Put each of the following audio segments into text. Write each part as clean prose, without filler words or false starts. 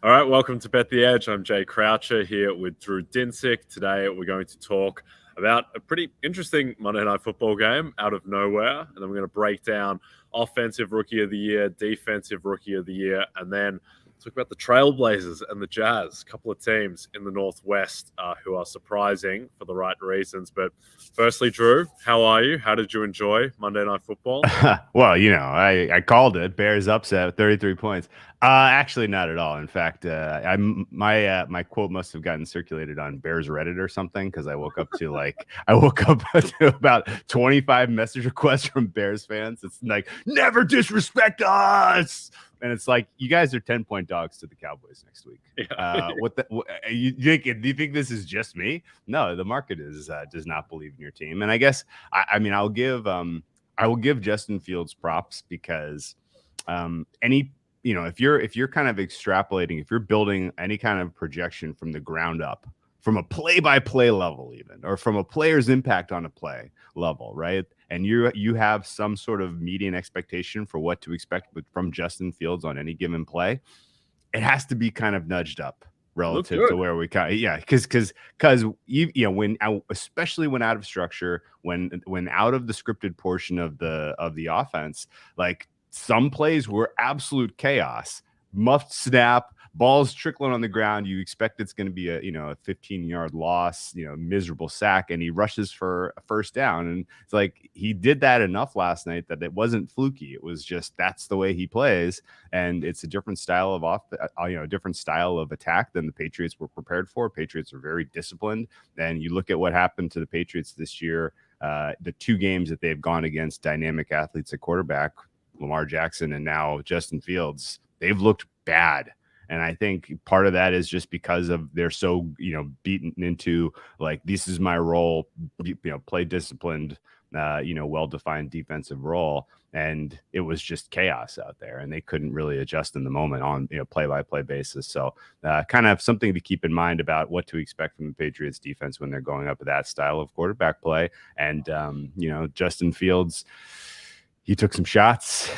All right, welcome to Bet the Edge. I'm Jay Croucher here with Drew Dinsick. Today we're going to talk about a pretty interesting Monday Night Football game out of nowhere, and then we're going to break down Offensive Rookie of the Year, Defensive Rookie of the Year, and then talk about the Trailblazers and the Jazz, a couple of teams in the Northwest who are surprising for the right reasons. But firstly, Drew, how are you? How did you enjoy Monday Night Football? Well, I called it. Bears upset, 33 points. Actually, not at all. In fact, my quote must have gotten circulated on Bears Reddit or something because I woke up to about 25 message requests from Bears fans. It's like, never disrespect us. And it's like, you guys are 10-point dogs to the Cowboys next week. Yeah. Do you think this is just me? No, the market does not believe in your team. And I guess I will give Justin Fields props because if you're kind of extrapolating, if you're building any kind of projection from the ground up, from a play-by-play level even, or from a player's impact on a play level, right? And you have some sort of median expectation for what to expect from Justin Fields on any given play, it has to be kind of nudged up relative to where we because when especially when out of structure, when out of the scripted portion of the offense, like some plays were absolute chaos, muffed snap, balls trickling on the ground. You expect it's going to be a 15-yard loss, miserable sack, and he rushes for a first down. And it's like he did that enough last night that it wasn't fluky. It was just that's the way he plays, and it's a different style of different style of attack than the Patriots were prepared for. Patriots are very disciplined, and you look at what happened to the Patriots this year. The two games that they've gone against dynamic athletes at quarterback, Lamar Jackson and now Justin Fields, they've looked bad. And I think part of that is just because of they're so, beaten into like, this is my role, play disciplined, well-defined defensive role. And it was just chaos out there and they couldn't really adjust in the moment on, play-by-play basis. So kind of something to keep in mind about what to expect from the Patriots defense when they're going up with that style of quarterback play. And, Justin Fields, he took some shots.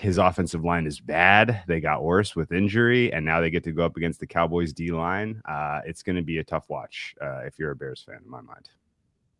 His offensive line is bad. They got worse with injury, and now they get to go up against the Cowboys D-line. It's going to be a tough watch if you're a Bears fan, in my mind.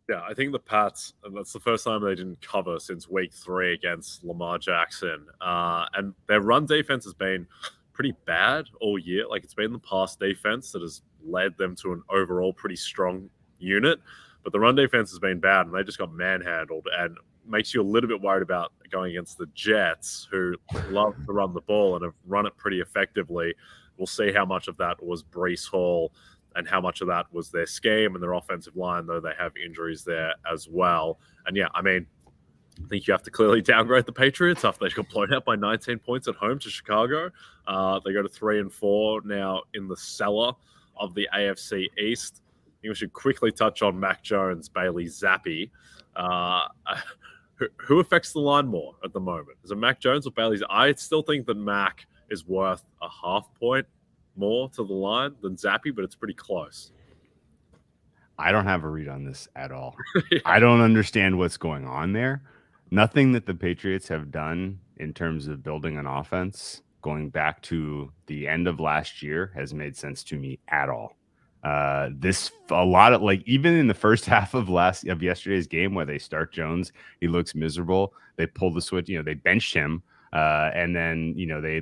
Yeah, I think the Pats, that's the first time they didn't cover since week 3 against Lamar Jackson. And their run defense has been pretty bad all year. Like, it's been the pass defense that has led them to an overall pretty strong unit. But the run defense has been bad, and they just got manhandled. And makes you a little bit worried about going against the Jets, who love to run the ball and have run it pretty effectively. We'll see how much of that was Breece Hall and how much of that was their scheme and their offensive line, though they have injuries there as well. And yeah, I think you have to clearly downgrade the Patriots after they got blown out by 19 points at home to Chicago. They go to 3-4 now in the cellar of the AFC East. I think we should quickly touch on Mac Jones, Bailey Zappi. Who affects the line more at the moment? Is it Mac Jones or Bailey? I still think that Mac is worth a half point more to the line than Zappi, but it's pretty close. I don't have a read on this at all. Yeah. I don't understand what's going on there. Nothing that the Patriots have done in terms of building an offense going back to the end of last year has made sense to me at all. Even in the first half of yesterday's game where they start Jones, he looks miserable. They pull the switch, they benched him. And then,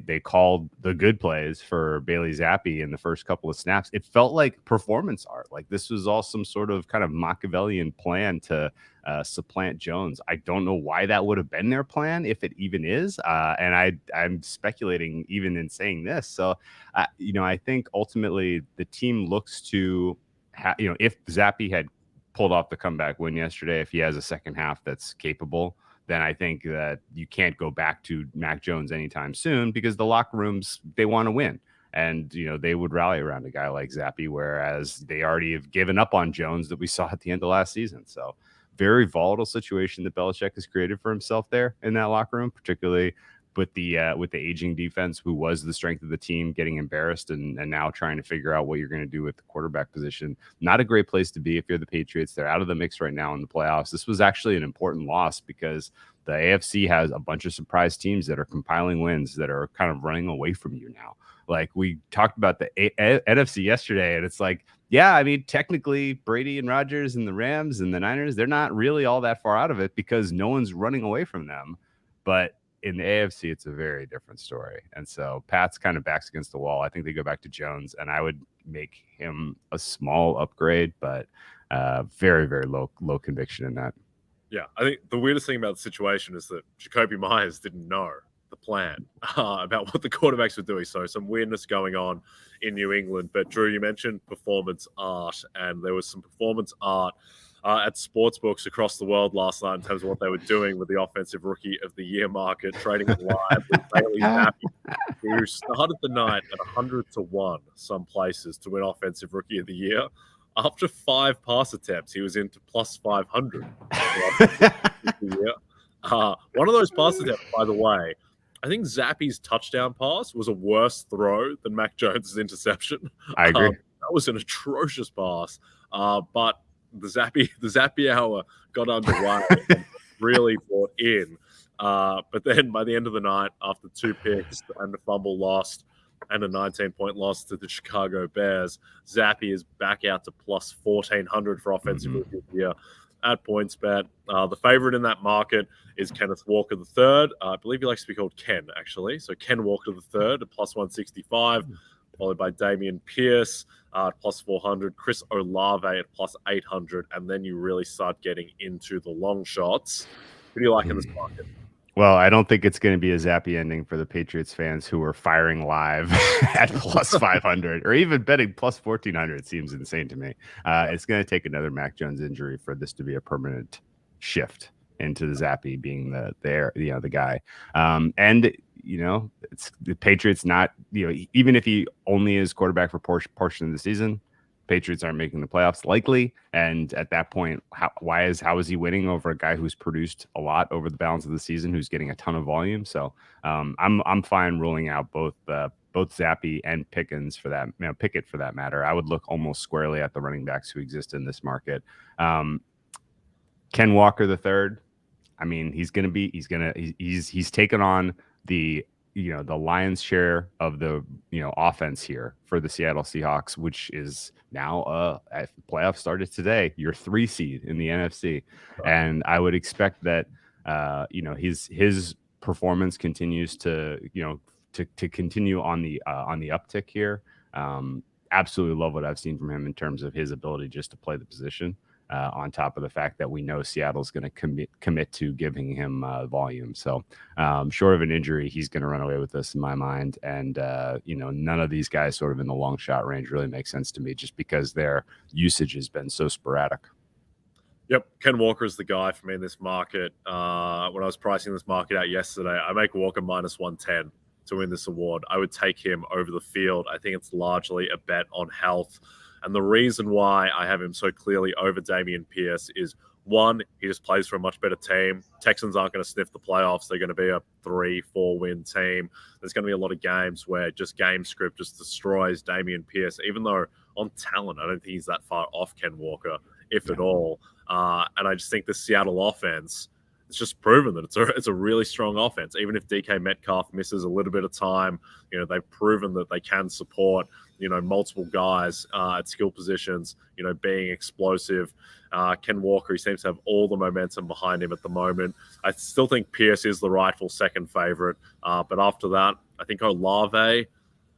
they called the good plays for Bailey Zappi in the first couple of snaps. It felt like performance art. Like this was all some sort of kind of Machiavellian plan to supplant Jones. I don't know why that would have been their plan, if it even is. And I'm speculating even in saying this. So, I think ultimately the team looks to, if Zappi had pulled off the comeback win yesterday, if he has a second half that's capable, then I think that you can't go back to Mac Jones anytime soon because the locker rooms, they want to win. And, they would rally around a guy like Zappi, whereas they already have given up on Jones that we saw at the end of last season. So very volatile situation that Belichick has created for himself there in that locker room, particularly with the aging defense, who was the strength of the team, getting embarrassed and now trying to figure out what you're going to do with the quarterback position. Not a great place to be if you're the Patriots. They're out of the mix right now in the playoffs. This was actually an important loss because the AFC has a bunch of surprise teams that are compiling wins that are kind of running away from you now. Like we talked about the NFC yesterday, and it's like, yeah, I mean, technically Brady and Rodgers and the Rams and the Niners, they're not really all that far out of it because no one's running away from them. But in the AFC, it's a very different story. And so Pat's kind of backs against the wall. I think they go back to Jones, and I would make him a small upgrade, but very, very low conviction in that. Yeah, I think the weirdest thing about the situation is that Jacoby Myers didn't know the plan about what the quarterbacks were doing. So some weirdness going on in New England. But Drew, you mentioned performance art, and there was some performance art at sportsbooks across the world last night in terms of what they were doing with the offensive rookie of the year market, trading it live with Bailey Zappi, who started the night at 100-1 some places to win offensive rookie of the year. After 5 pass attempts, he was into plus 500. One of those pass attempts, by the way, I think Zappi's touchdown pass was a worse throw than Mac Jones' interception. I agree. That was an atrocious pass. But the Zappi hour got underway and really brought in. But then by the end of the night, after 2 picks and a fumble lost, and a 19-point loss to the Chicago Bears, Zappi is back out to plus 1,400 for offensive rookie of the year at PointsBet. The favorite in that market is Kenneth Walker III. I believe he likes to be called Ken, actually. So Ken Walker III at plus 165, followed by Damian Pierce at plus 400, Chris Olave at plus 800, and then you really start getting into the long shots. Who do you like in this market? Well, I don't think it's going to be a Zappi ending for the Patriots fans who are firing live at plus 500 or even betting plus 1,400. It seems insane to me. It's going to take another Mac Jones injury for this to be a permanent shift into the Zappi being the guy. And it's the Patriots not, even if he only is quarterback for portion of the season, Patriots aren't making the playoffs likely. And at that point, how is he winning over a guy who's produced a lot over the balance of the season, who's getting a ton of volume? So I'm fine ruling out both Zappi and Pickens for that, Pickett for that matter. I would look almost squarely at the running backs who exist in this market. Ken Walker III. I mean, he's taken on the lion's share of the offense here for the Seattle Seahawks, which is now playoff started today. You're 3 seed in the NFC, and I would expect that his performance continues to continue on the uptick here. Absolutely love what I've seen from him in terms of his ability just to play the position. On top of the fact that we know Seattle's going to commit to giving him volume. So short of an injury, he's going to run away with this in my mind. And, none of these guys sort of in the long shot range really makes sense to me just because their usage has been so sporadic. Yep. Ken Walker is the guy for me in this market. When I was pricing this market out yesterday, I make Walker minus 110 to win this award. I would take him over the field. I think it's largely a bet on health. And the reason why I have him so clearly over Damian Pierce is, one, he just plays for a much better team. Texans aren't going to sniff the playoffs. They're going to be a 3-4 win team. There's going to be a lot of games where just game script just destroys Damian Pierce, even though on talent, I don't think he's that far off Ken Walker, if at all. And I just think the Seattle offense, it's just proven that it's a really strong offense. Even if DK Metcalf misses a little bit of time, they've proven that they can support multiple guys at skill positions, being explosive. Ken Walker, he seems to have all the momentum behind him at the moment. I still think Pierce is the rightful second favorite. But after that, I think Olave,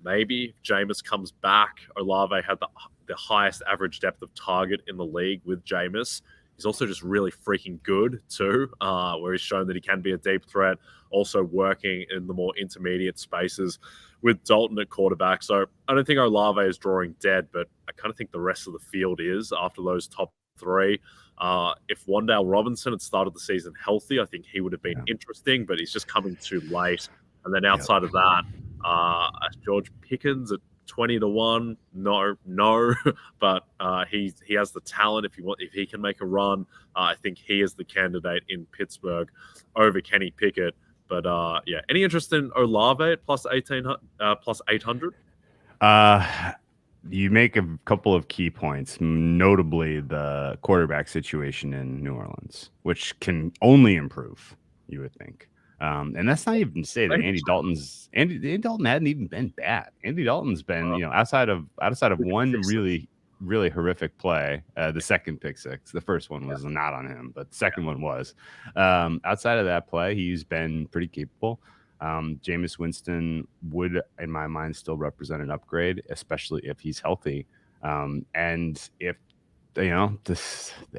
maybe if Jameis comes back. Olave had the highest average depth of target in the league with Jameis. He's also just really freaking good too, where he's shown that he can be a deep threat, also working in the more intermediate spaces with Dalton at quarterback. So I don't think Olave is drawing dead, but I kind of think the rest of the field is after those top 3. If Wan'Dale Robinson had started the season healthy, I think he would have been interesting, but he's just coming too late. And then outside of that, George Pickens at 20-1, no, but he has the talent. If he can make a run, I think he is the candidate in Pittsburgh over Kenny Pickett. But any interest in Olave at plus 800? You make a couple of key points, notably the quarterback situation in New Orleans, which can only improve, you would think. And that's not even to say that Andy Dalton hadn't even been bad. Andy Dalton's been, outside of one really, really horrific play, the second pick six. The first one was not on him, but the second one was. Outside of that play, he's been pretty capable. Jameis Winston would, in my mind, still represent an upgrade, especially if he's healthy. And if, the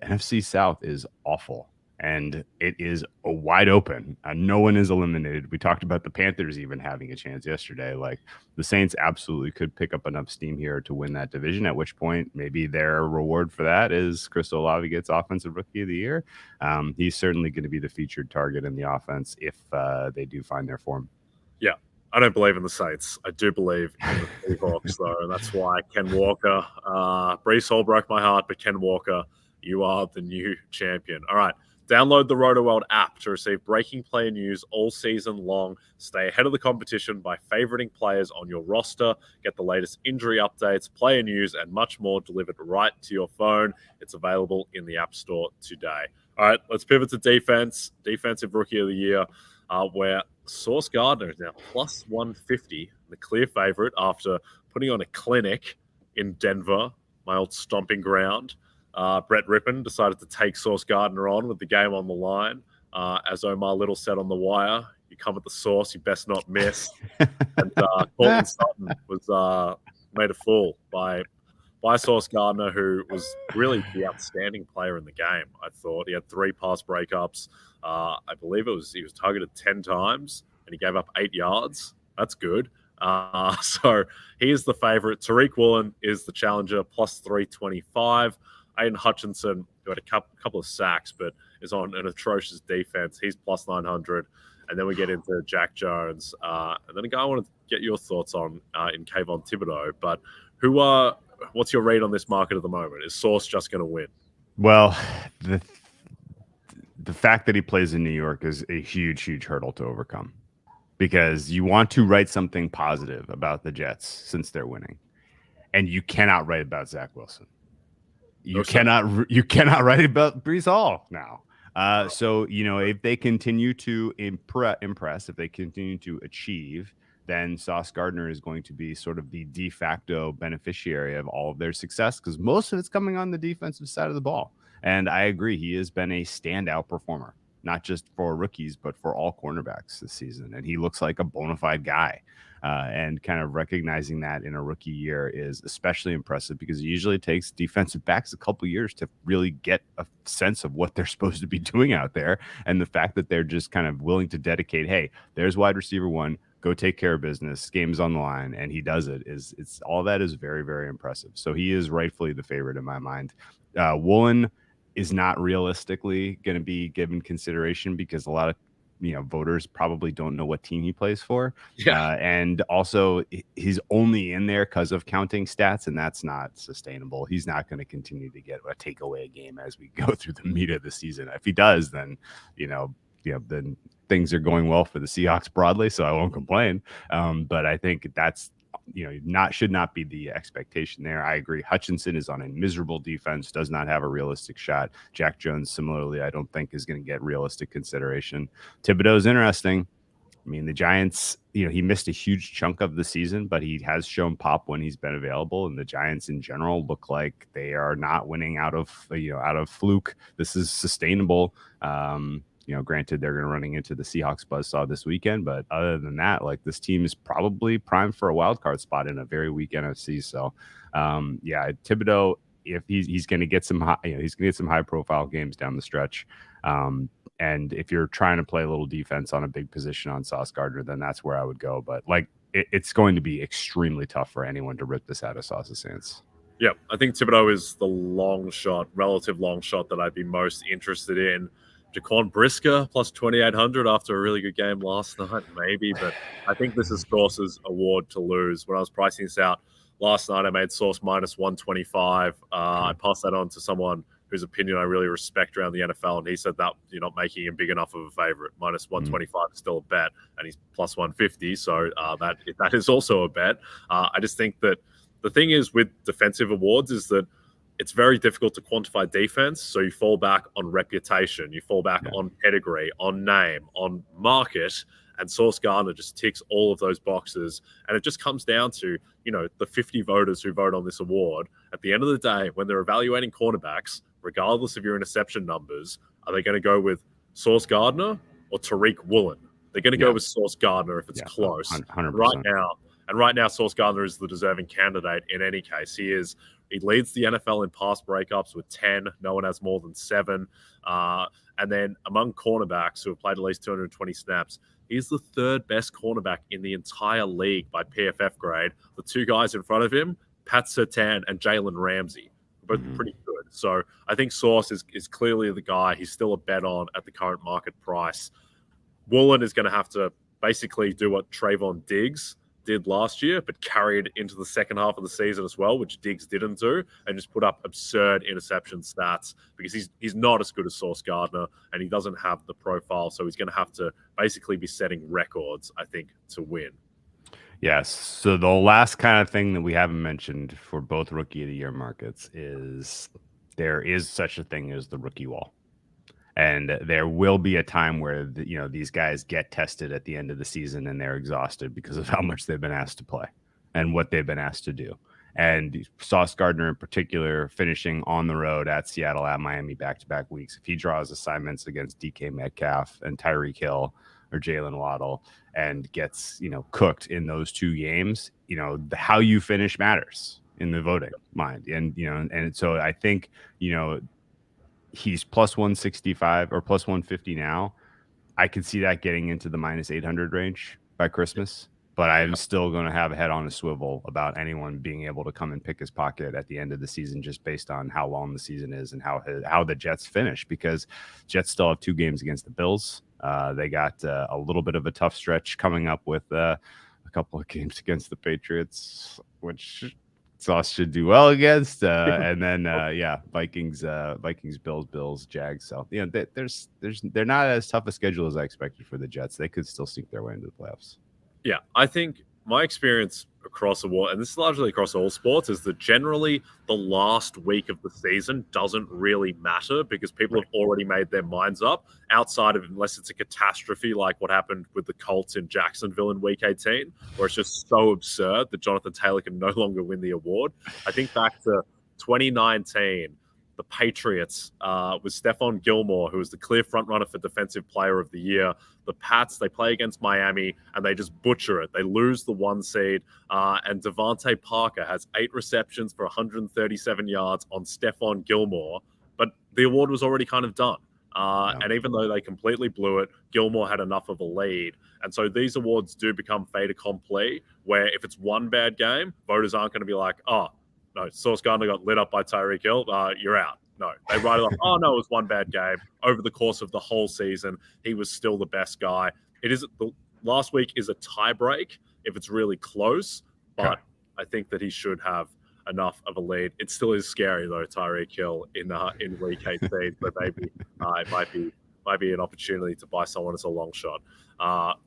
NFC South is awful. And it is a wide open. No one is eliminated. We talked about the Panthers even having a chance yesterday. Like, the Saints absolutely could pick up enough steam here to win that division, at which point maybe their reward for that is Chris Olave gets Offensive Rookie of the Year. He's certainly going to be the featured target in the offense if they do find their form. Yeah. I don't believe in the Saints. I do believe in the Seahawks, though, and that's why Ken Walker, Breece Hall broke my heart, but Ken Walker, you are the new champion. All right. Download the RotoWorld app to receive breaking player news all season long. Stay ahead of the competition by favoriting players on your roster. Get the latest injury updates, player news, and much more delivered right to your phone. It's available in the App Store today. All right, let's pivot to defense. Defensive Rookie of the Year, where Sauce Gardner is now plus 150, the clear favorite after putting on a clinic in Denver, my old stomping ground. Brett Rippon decided to take Sauce Gardner on with the game on the line. As Omar Little said on The Wire, you come at the sauce, you best not miss. And Courtland Sutton was made a fool by Sauce Gardner, who was really the outstanding player in the game, I thought. He had 3 pass breakups. I believe he was targeted 10 times, and he gave up 8 yards. That's good. So he is the favorite. Tariq Woolen is the challenger, plus 325. Aiden Hutchinson, who had a couple of sacks, but is on an atrocious defense. He's plus 900. And then we get into Jack Jones. And then a guy I want to get your thoughts on in Kayvon Thibodeau. But what's your read on this market at the moment? Is Sauce just going to win? Well, the fact that he plays in New York is a huge, huge hurdle to overcome, because you want to write something positive about the Jets since they're winning. And you cannot write about Zach Wilson. You cannot write about Breece Hall now. So, if they continue to impress, if they continue to achieve, then Sauce Gardner is going to be sort of the de facto beneficiary of all of their success, because most of it's coming on the defensive side of the ball. And I agree, he has been a standout performer, not just for rookies, but for all cornerbacks this season. And he looks like a bona fide guy. And kind of recognizing that in a rookie year is especially impressive, because it usually takes defensive backs a couple years to really get a sense of what they're supposed to be doing out there. And the fact that they're just kind of willing to dedicate, hey, there's wide receiver 1, go take care of business, game's on the line, and he does it. It's all that is very, very impressive. So he is rightfully the favorite in my mind. Woolen is not realistically going to be given consideration, because a lot of voters probably don't know what team he plays for. And also he's only in there because of counting stats, and that's not sustainable. He's not going to continue to get a takeaway game as we go through the meat of the season. If he does, then then things are going well for the Seahawks broadly, so I won't complain. But I think that's should not be the expectation there. I agree. Hutchinson is on a miserable defense, does not have a realistic shot. Jack Jones, similarly, I don't think is going to get realistic consideration. Thibodeau is interesting. I mean, the Giants, he missed a huge chunk of the season, but he has shown pop when he's been available. And the Giants in general look like they are not winning out of fluke. This is sustainable. Granted, they're going to running into the Seahawks buzzsaw this weekend, but other than that, like, this team is probably primed for a wild card spot in a very weak NFC. So, Thibodeau, if he's going to get some high profile games down the stretch. And if you're trying to play a little defense on a big position on Sauce Gardner, then that's where I would go. But it's going to be extremely tough for anyone to rip this out of Sauce's hands. Yeah, I think Thibodeau is the relative long shot that I'd be most interested in. Jaquan Brisker plus 2,800 after a really good game last night, maybe. But I think this is Sauce's award to lose. When I was pricing this out last night, I made Sauce minus 125. I passed that on to someone whose opinion I really respect around the NFL, and he said that you're not making him big enough of a favorite. Minus 125 is still a bet, and he's plus 150, so that is also a bet. I just think that the thing is with defensive awards is that it's very difficult to quantify defense. So you fall back on reputation, you fall back on pedigree, on name, on market. And Sauce Gardner just ticks all of those boxes. And it just comes down to, the 50 voters who vote on this award. At the end of the day, when they're evaluating cornerbacks, regardless of your interception numbers, are they going to go with Sauce Gardner or Tariq Woolen? They're going to go with Sauce Gardner if it's close. 100%. Right now, Sauce Gardner is the deserving candidate in any case. He leads the NFL in pass breakups with 10. No one has more than 7. And then among cornerbacks who have played at least 220 snaps, he's the 3rd best cornerback in the entire league by PFF grade. The 2 guys in front of him, Pat Surtain and Jalen Ramsey, both pretty good. So I think Sauce is clearly the guy. He's still a bet on at the current market price. Woolen is going to have to basically do what Trayvon Diggs did last year, but carried into the second half of the season as well, which Diggs didn't do, and just put up absurd interception stats because he's not as good as Sauce Gardner and he doesn't have the profile. So he's going to have to basically be setting records, I think, to win. Yes. So the last kind of thing that we haven't mentioned for both Rookie of the Year markets is there is such a thing as the rookie wall. And there will be a time where, these guys get tested at the end of the season and they're exhausted because of how much they've been asked to play and what they've been asked to do. And Sauce Gardner in particular, finishing on the road at Seattle, at Miami, back-to-back weeks. If he draws assignments against DK Metcalf and Tyreek Hill or Jalen Waddle and gets, cooked in those 2 games, how you finish matters in the voting mind. And so I think, he's plus 165 or plus 150 now. I could see that getting into the minus 800 range by Christmas, but I'm still going to have a head on a swivel about anyone being able to come and pick his pocket at the end of the season, just based on how long the season is and how the Jets finish, because Jets still have 2 games against the Bills. They got a little bit of a tough stretch coming up with a couple of games against the Patriots, which Sauce should do well against, and then Vikings, Bills, Jags. So they're not as tough a schedule as I expected for the Jets. They could still sneak their way into the playoffs. Yeah, I think my experience across the world, and this is largely across all sports, is that generally the last week of the season doesn't really matter because people have already made their minds up, outside of, unless it's a catastrophe like what happened with the Colts in Jacksonville in week 18, where it's just so absurd that Jonathan Taylor can no longer win the award. I think back to 2019, the Patriots with Stephon Gilmore, who was the clear frontrunner for Defensive Player of the Year. The Pats, they play against Miami, and they just butcher it. They lose the 1 seed, and Devontae Parker has 8 receptions for 137 yards on Stephon Gilmore, but the award was already kind of done. And even though they completely blew it, Gilmore had enough of a lead. And so these awards do become fait accompli, where if it's one bad game, voters aren't going to be like, oh, no, Sauce Gardner got lit up by Tyreek Hill, you're out. No, they write it off. Oh, no, it was one bad game. Over the course of the whole season, he was still the best guy. The last week is a tie break if it's really close, but I think that he should have enough of a lead. It still is scary, though, Tyreek Hill in week 18, but maybe it might be an opportunity to buy someone as a long shot.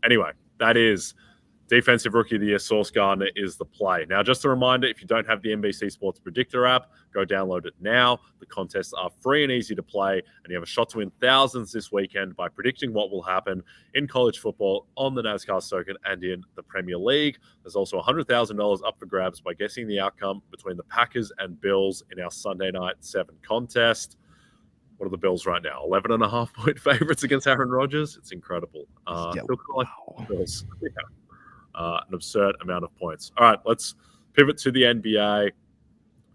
Anyway, that is Defensive Rookie of the Year. Sauce Gardner is the play. Now, just a reminder, if you don't have the NBC Sports Predictor app, go download it now. The contests are free and easy to play, and you have a shot to win thousands this weekend by predicting what will happen in college football, on the NASCAR circuit, and in the Premier League. There's also $100,000 up for grabs by guessing the outcome between the Packers and Bills in our Sunday Night 7 contest. What are the Bills right now? 11.5-point favorites against Aaron Rodgers? It's incredible. Bills. Yeah. An absurd amount of points. All right, let's pivot to the NBA.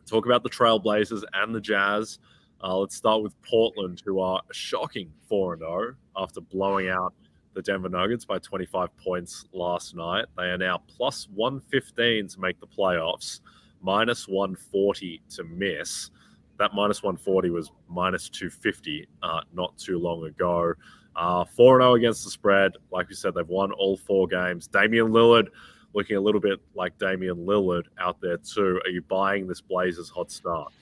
Talk about the Trailblazers and the Jazz. Let's start with Portland, who are a shocking 4-0 after blowing out the Denver Nuggets by 25 points last night. They are now plus 115 to make the playoffs, minus 140 to miss. That minus 140 was minus 250 not too long ago. 4-0 against the spread. Like we said, they've won all 4 games. Damian Lillard looking a little bit like Damian Lillard out there too. Are you buying this Blazers hot start?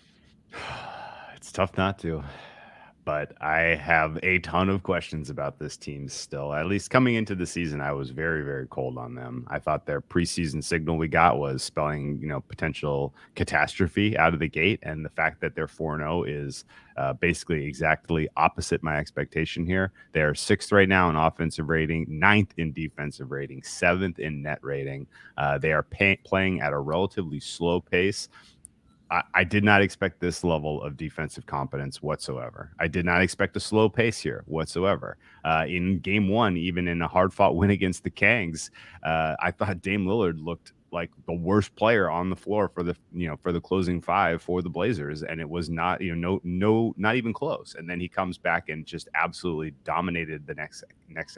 It's tough not to. But I have a ton of questions about this team still. At least coming into the season, I was very, very cold on them. I thought their preseason signal we got was spelling, potential catastrophe out of the gate. And the fact that they're 4-0 is basically exactly opposite my expectation here. They're 6th right now in offensive rating, 9th in defensive rating, 7th in net rating. They are playing at a relatively slow pace. I did not expect this level of defensive competence whatsoever. I did not expect a slow pace here whatsoever. In game 1, even in a hard-fought win against the Kangs, I thought Dame Lillard looked like the worst player on the floor for the closing 5 for the Blazers, and it was not not even close. And then he comes back and just absolutely dominated the next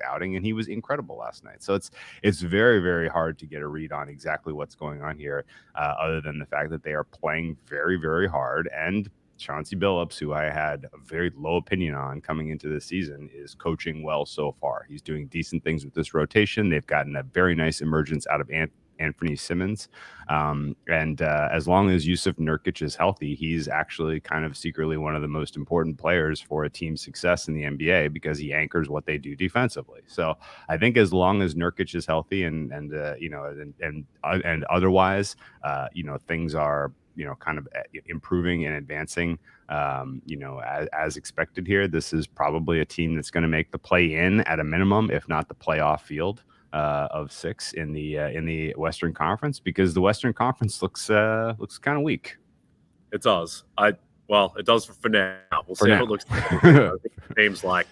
outing, and he was incredible last night. So it's very, very hard to get a read on exactly what's going on here, other than the fact that they are playing very, very hard. And Chauncey Billups, who I had a very low opinion on coming into this season, is coaching well so far. He's doing decent things with this rotation. They've gotten a very nice emergence out of Anthony Simmons. And as long as Yusuf Nurkic is healthy, he's actually kind of secretly one of the most important players for a team's success in the NBA, because he anchors what they do defensively. So I think as long as Nurkic is healthy and otherwise, things are, kind of improving and advancing, as expected here. This is probably a team that's going to make the play in at a minimum, if not the playoff field of 6 in the Western Conference, because the Western Conference looks kind of weak. It does. It does for now. We'll see how it looks. I think teams like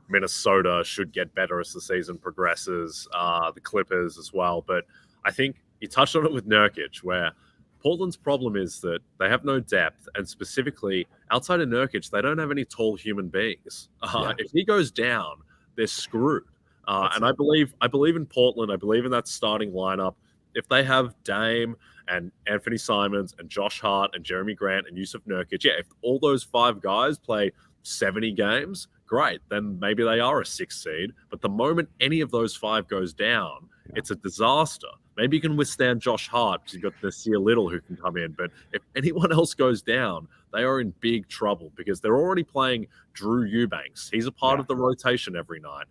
Minnesota should get better as the season progresses. The Clippers as well. But I think you touched on it with Nurkic, where Portland's problem is that they have no depth, and specifically outside of Nurkic, they don't have any tall human beings. If he goes down, they're screwed. And I believe in Portland. I believe in that starting lineup. If they have Dame and Anthony Simons and Josh Hart and Jeremy Grant and Yusuf Nurkic, if all those 5 guys play 70 games, great. Then maybe they are a 6th seed. But the moment any of those 5 goes down, it's a disaster. Maybe you can withstand Josh Hart because you've got Nasir Little who can come in. But if anyone else goes down, they are in big trouble, because they're already playing Drew Eubanks. He's a part of the rotation every night.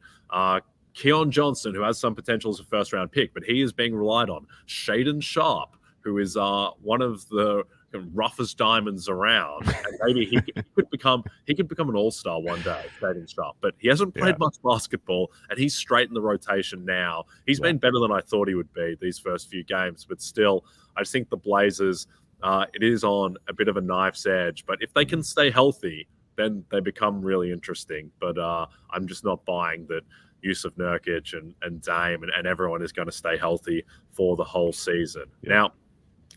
Keon Johnson, who has some potential as a first-round pick, but he is being relied on. Shaedon Sharp, who is one of the roughest diamonds around, and maybe he could become an all-star one day, Shaedon Sharp. But he hasn't played much basketball, and he's straight in the rotation now. He's been better than I thought he would be these first few games, but still, I just think the Blazers, it is on a bit of a knife's edge. But if they can stay healthy, then they become really interesting. But I'm just not buying that Yusuf Nurkic and Dame and everyone is going to stay healthy for the whole season. Now,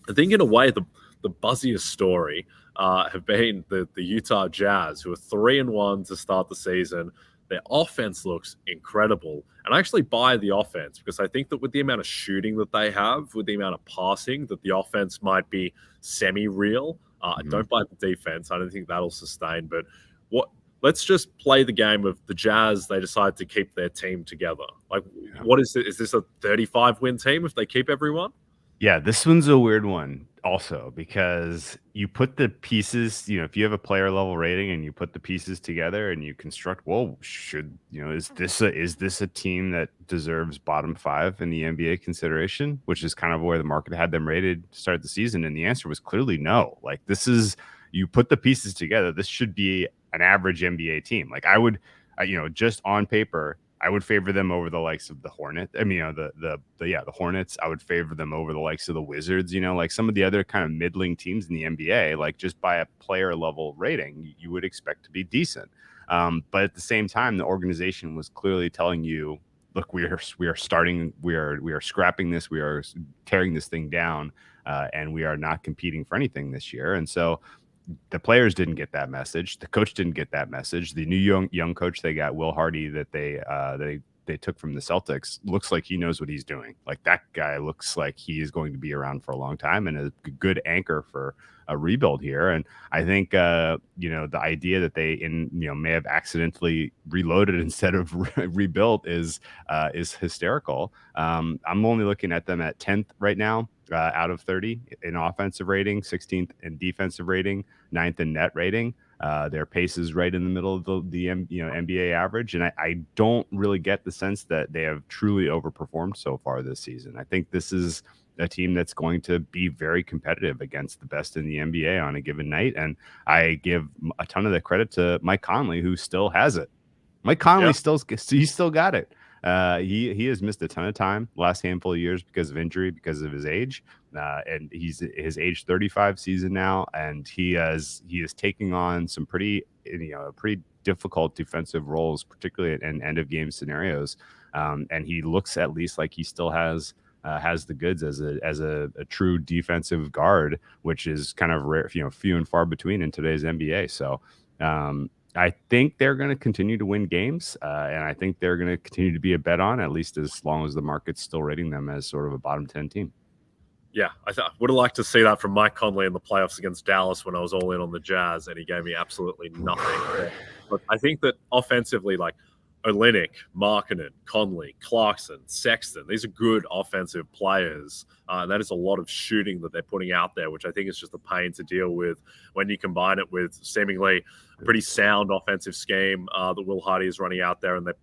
I think in a way the buzziest story have been the Utah Jazz, who are 3-1 to start the season. Their offense looks incredible. And I actually buy the offense, because I think that with the amount of shooting that they have, with the amount of passing, that the offense might be semi-real. I don't buy the defense. I don't think that'll sustain. But let's just play the game of the Jazz. They decide to keep their team together. What is it? Is this a 35-win team if they keep everyone? Yeah, this one's a weird one also, because you put the pieces, if you have a player level rating and you put the pieces together and you construct, is this a team that deserves bottom 5 in the NBA consideration, which is kind of where the market had them rated to start the season. And the answer was clearly no. You put the pieces together, this should be an average NBA team. I would, just on paper, I would favor them over the likes of the Hornets. I mean, the Hornets. I would favor them over the likes of the Wizards. Some of the other kind of middling teams in the NBA. Just by a player level rating, you would expect to be decent. But at the same time, the organization was clearly telling you, look, we are scrapping this, we are tearing this thing down, and we are not competing for anything this year. And so the players didn't get that message. The coach didn't get that message. The new young coach they got, Will Hardy, that they took from the Celtics, looks like he knows what he's doing. That guy looks like he is going to be around for a long time and a good anchor for a rebuild here. And I think the idea that they may have accidentally reloaded instead of rebuilt is hysterical. I'm only looking at them at 10th right now. Out of 30 in offensive rating, 16th in defensive rating, 9th in net rating. Their pace is right in the middle of the NBA average, and I don't really get the sense that they have truly overperformed so far this season. I think this is a team that's going to be very competitive against the best in the NBA on a given night, and I give a ton of the credit to Mike Conley, who still has it. Mike Conley still got it. He has missed a ton of time last handful of years because of injury, because of his age, and he's his age 35 season now, and he is taking on some pretty difficult defensive roles, particularly in end of game scenarios, and he looks at least like he still has the goods as a true defensive guard, which is kind of rare, few and far between in today's NBA. So I think they're going to continue to win games, and I think they're going to continue to be a bet on, at least as long as the market's still rating them as sort of a bottom 10 team. Yeah, I would have liked to see that from Mike Conley in the playoffs against Dallas when I was all in on the Jazz, and he gave me absolutely nothing. But I think that offensively, like Olynyk, Markkanen, Conley, Clarkson, Sexton, these are good offensive players. And that is a lot of shooting that they're putting out there, which I think is just a pain to deal with when you combine it with seemingly a pretty sound offensive scheme that Will Hardy is running out there, and they're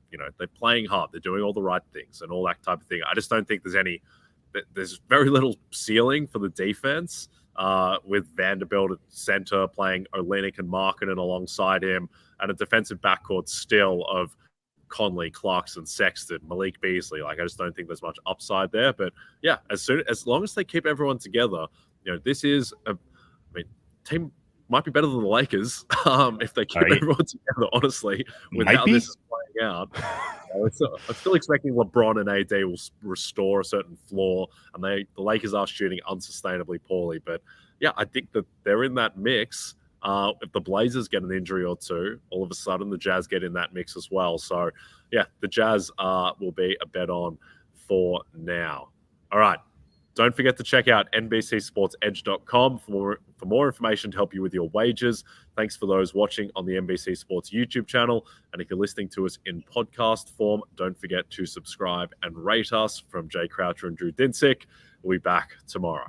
playing hard, they're doing all the right things and all that type of thing. I just don't think there's very little ceiling for the defense with Vanderbilt at center playing Olynyk and Markkanen alongside him, and a defensive backcourt still of Conley, Clarkson, Sexton, Malik Beasley. Like, I just don't think there's much upside there. But yeah, as long as they keep everyone together, this is team might be better than the Lakers if they keep everyone together, honestly, with how this is playing out. I'm still expecting LeBron and AD will restore a certain floor, and the Lakers are shooting unsustainably poorly. But yeah, I think that they're in that mix. If the Blazers get an injury or two, all of a sudden the Jazz get in that mix as well. So yeah, the Jazz will be a bet on for now. All right. Don't forget to check out NBCSportsEdge.com for more information to help you with your wagers. Thanks for those watching on the NBC Sports YouTube channel. And if you're listening to us in podcast form, don't forget to subscribe and rate us. From Jay Croucher and Drew Dinsick, we'll be back tomorrow.